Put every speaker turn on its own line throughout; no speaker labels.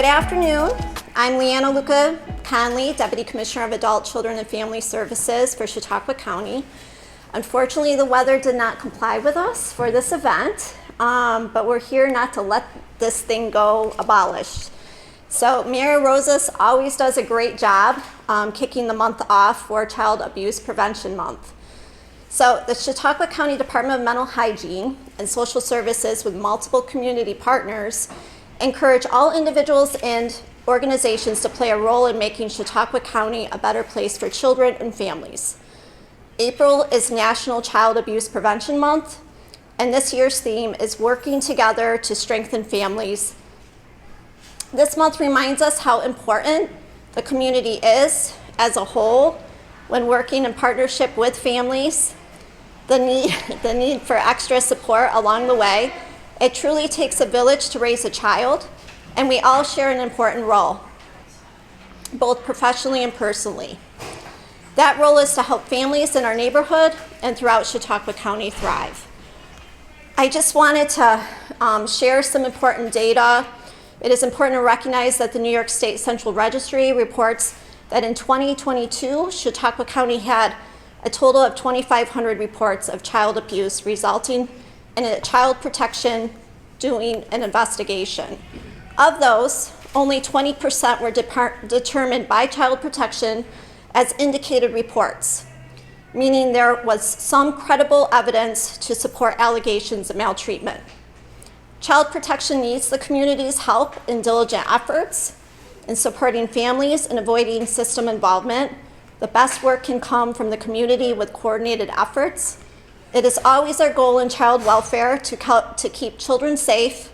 Good afternoon. I'm Leanna Luca Conley, Deputy Commissioner of Adult, Children, and Family Services for Chautauqua County. Unfortunately, the weather did not comply with us for this event, but we're here not to let this thing go abolished. So Mayor Rosas always does a great job kicking the month off for Child Abuse Prevention Month. So the Chautauqua County Department of Mental Hygiene and Social Services, with multiple community partners, encourage all individuals and organizations to play a role in making Chautauqua County a better place for children and families. April is National Child Abuse Prevention Month, and this year's theme is working together to strengthen families. This month reminds us how important the community is as a whole when working in partnership with families, the need for extra support along the way. It truly takes a village to raise a child, and we all share an important role, both professionally and personally. That role is to help families in our neighborhood and throughout Chautauqua County thrive. I just wanted to share some important data. It is important to recognize that the New York State Central Registry reports that in 2022, Chautauqua County had a total of 2,500 reports of child abuse, resulting in a child protection doing an investigation. Of those, only 20% were determined by child protection as indicated reports, meaning there was some credible evidence to support allegations of maltreatment. Child protection needs the community's help in diligent efforts in supporting families and avoiding system involvement. The best work can come from the community with coordinated efforts. It is always our goal in child welfare to keep children safe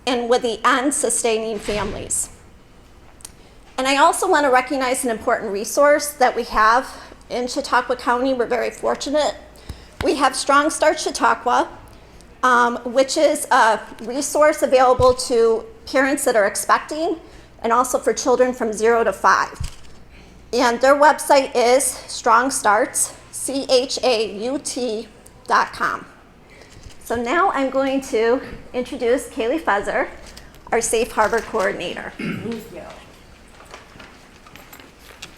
and with the end sustaining families. And I also want to recognize an important resource that we have in Chautauqua County. We're very fortunate. We have Strong Start Chautauqua, which is a resource available to parents that are expecting and also for children from 0 to 5. And their website is Strong Starts, CHAUT.com. So now I'm going to introduce Kaylee Fezer, our Safe Harbor Coordinator. Thank you.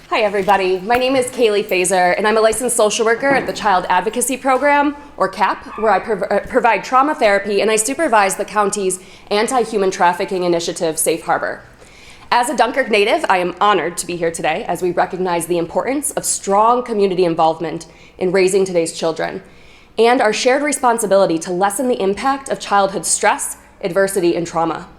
Hi everybody, my name is Kaylee Fezer, and I'm a licensed social worker at the Child Advocacy Program, or CAP, where I provide trauma therapy, and I supervise the county's anti-human trafficking initiative, Safe Harbor. As a Dunkirk native, I am honored to be here today as we recognize the importance of strong community involvement in raising today's children, and our shared responsibility to lessen the impact of childhood stress, adversity, and trauma.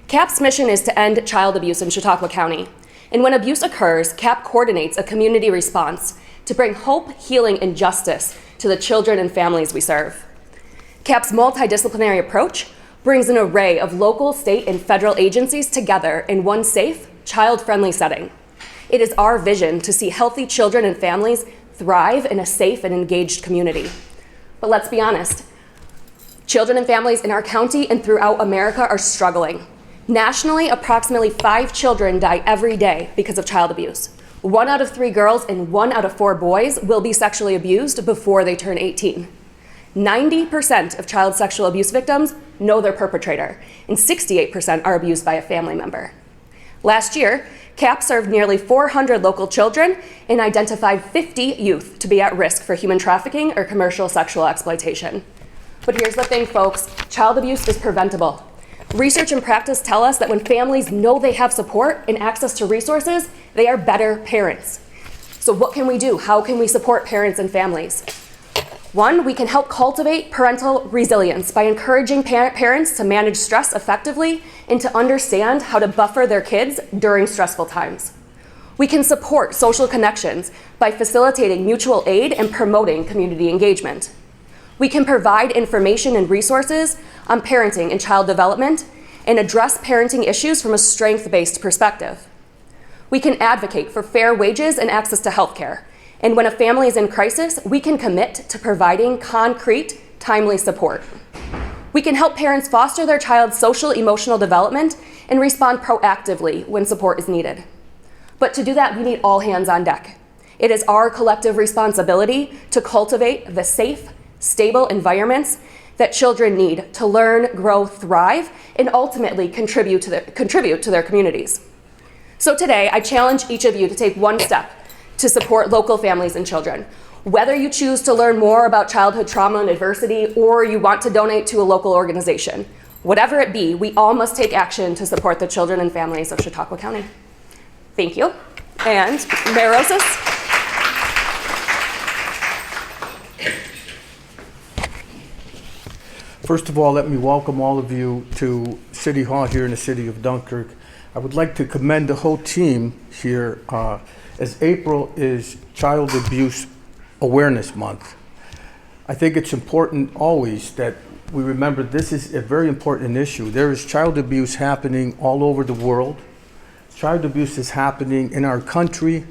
CAP's mission is to end child abuse in Chautauqua County, and when abuse occurs, CAP coordinates a community response to bring hope, healing, and justice to the children and families we serve. CAP's multidisciplinary approach brings an array of local, state, and federal agencies together in one safe, child-friendly setting. It is our vision to see healthy children and families thrive in a safe and engaged community. But let's be honest, children and families in our county and throughout America are struggling. Nationally, approximately 5 children die every day because of child abuse. 1 out of 3 girls and 1 out of 4 boys will be sexually abused before they turn 18. 90% of child sexual abuse victims know their perpetrator, and 68% are abused by a family member. Last year, CAP served nearly 400 local children and identified 50 youth to be at risk for human trafficking or commercial sexual exploitation. But here's the thing, folks, child abuse is preventable. Research and practice tell us that when families know they have support and access to resources, they are better parents. So what can we do? How can we support parents and families? 1, we can help cultivate parental resilience by encouraging parents to manage stress effectively and to understand how to buffer their kids during stressful times. We can support social connections by facilitating mutual aid and promoting community engagement. We can provide information and resources on parenting and child development and address parenting issues from a strength-based perspective. We can advocate for fair wages and access to health care. And when a family is in crisis, we can commit to providing concrete, timely support. We can help parents foster their child's social, emotional development and respond proactively when support is needed. But to do that, we need all hands on deck. It is our collective responsibility to cultivate the safe, stable environments that children need to learn, grow, thrive, and ultimately contribute to their communities. So today, I challenge each of you to take one step to support local families and children. Whether you choose to learn more about childhood trauma and adversity, or you want to donate to a local organization, whatever it be, we all must take action to support the children and families of Chautauqua County. Thank you. And Mayor Rosas.
First of all, let me welcome all of you to City Hall here in the city of Dunkirk. I would like to commend the whole team here as April is Child Abuse Awareness Month. I think it's important always that we remember this is a very important issue. There is child abuse happening all over the world. Child abuse is happening in our country.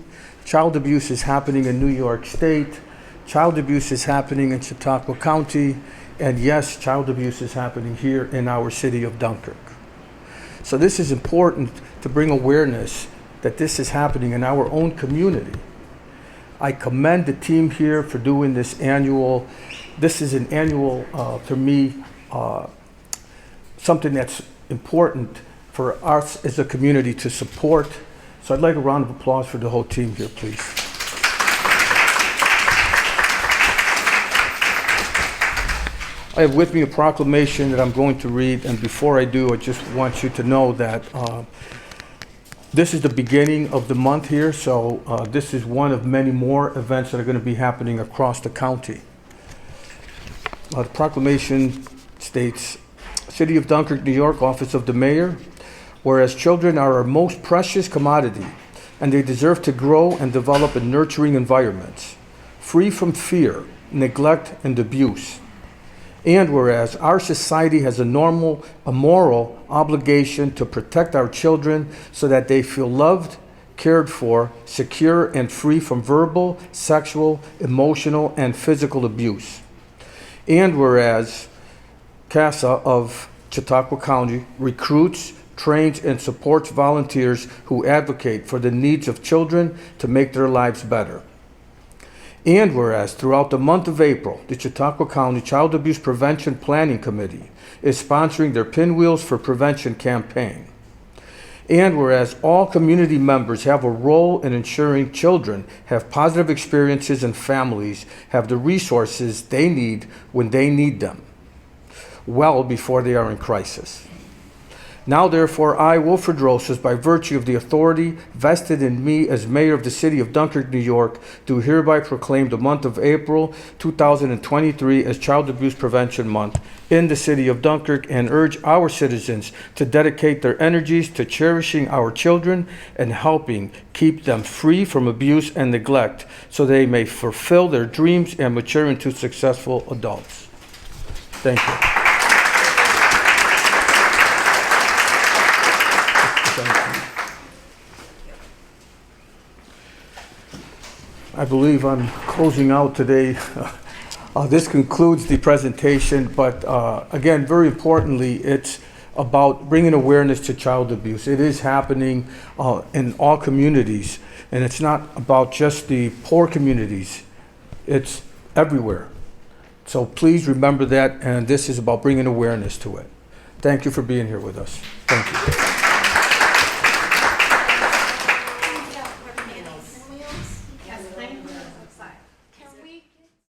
Child abuse is happening in New York State. Child abuse is happening in Chautauqua County. And yes, child abuse is happening here in our city of Dunkirk. So this is important to bring awareness that this is happening in our own community. I commend the team here for doing this annual, to me, something that's important for us as a community to support. So I'd like a round of applause for the whole team here, please. I have with me a proclamation that I'm going to read, and before I do, I just want you to know that this is the beginning of the month here, so this is one of many more events that are going to be happening across the county. The proclamation states, City of Dunkirk, New York, Office of the Mayor, whereas children are our most precious commodity, and they deserve to grow and develop in nurturing environments, free from fear, neglect, and abuse. And whereas our society has a moral obligation to protect our children so that they feel loved, cared for, secure, and free from verbal, sexual, emotional, and physical abuse. And whereas CASA of Chautauqua County recruits, trains, and supports volunteers who advocate for the needs of children to make their lives better. And whereas throughout the month of April, the Chautauqua County Child Abuse Prevention Planning Committee is sponsoring their PinWheels for Prevention campaign. And whereas all community members have a role in ensuring children have positive experiences and families have the resources they need when they need them, well before they are in crisis. Now, therefore, I, Wilfred Rosas, by virtue of the authority vested in me as mayor of the city of Dunkirk, New York, do hereby proclaim the month of April 2023 as Child Abuse Prevention Month in the city of Dunkirk and urge our citizens to dedicate their energies to cherishing our children and helping keep them free from abuse and neglect so they may fulfill their dreams and mature into successful adults. Thank you. I believe I'm closing out today. This concludes the presentation, but again, very importantly, it's about bringing awareness to child abuse. It is happening in all communities, and it's not about just the poor communities. It's everywhere. So please remember that, and this is about bringing awareness to it. Thank you for being here with us. Thank you.